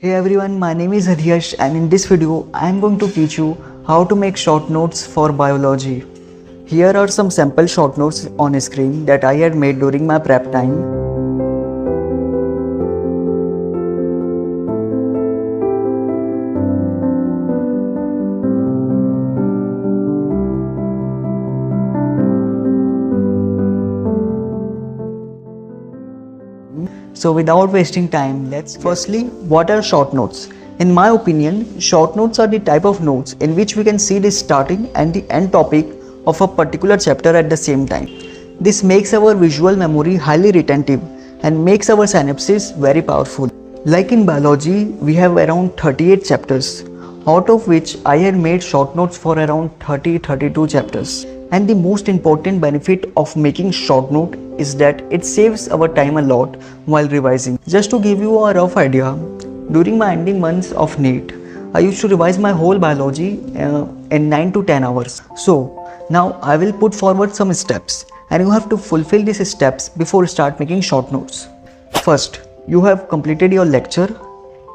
Hey everyone, my name is Hariyash and in this video I am going to teach you how to make short notes for biology. Here are some sample short notes on screen that I had made during my prep time. So without wasting time, firstly, what are short notes? In my opinion, short notes are the type of notes in which we can see the starting and the end topic of a particular chapter at the same time. This makes our visual memory highly retentive and makes our synapses very powerful. Like in biology, we have around 38 chapters, out of which I had made short notes for around 32 chapters. And the most important benefit of making short note is that it saves our time a lot while revising. Just to give you a rough idea, during my ending months of NEET, I used to revise my whole biology in 9 to 10 hours. So now I will put forward some steps and you have to fulfill these steps before start making short notes. First, you have completed your lecture.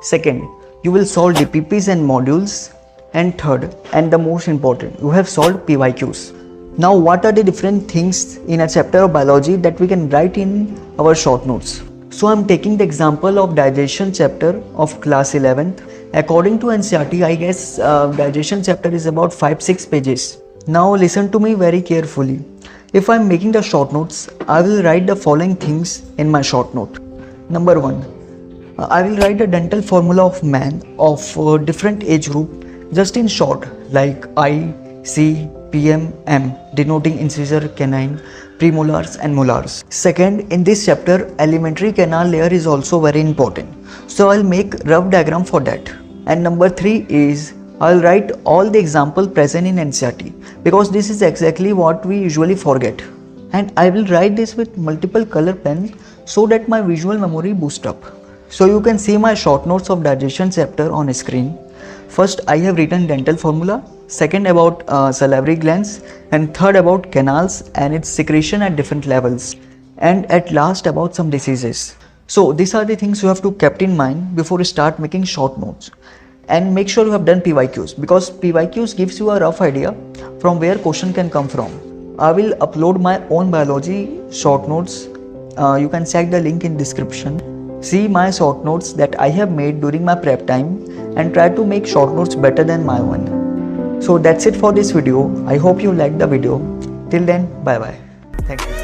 Second, you will solve DPPs and modules. And third, and the most important, you have solved PYQs. Now, what are the different things in a chapter of biology that we can write in our short notes? So, I am taking the example of digestion chapter of class 11th. According to NCERT, I guess digestion chapter is about 5-6 pages. Now, listen to me very carefully. If I am making the short notes, I will write the following things in my short note. Number 1, I will write the dental formula of man of different age group just in short, like I, C, PM, M, denoting incisor, canine, premolars and molars. Second, in this chapter, alimentary canal layer is also very important. So I'll make rough diagram for that. And number 3 is I'll write all the example present in NCERT because this is exactly what we usually forget. And I will write this with multiple color pens so that my visual memory boosts up. So you can see my short notes of digestion chapter on screen. First, I have written dental formula. Second, about salivary glands, and third, about canals and its secretion at different levels, and at last about some diseases. So these are the things you have to keep in mind before you start making short notes. And make sure you have done PYQs because PYQs gives you a rough idea from where question can come from. I will upload my own biology short notes. You can check the link in description. See my short notes that I have made during my prep time and try to make short notes better than my one. So that's it for this video. I hope you liked the video. Till then, bye bye. Thank you.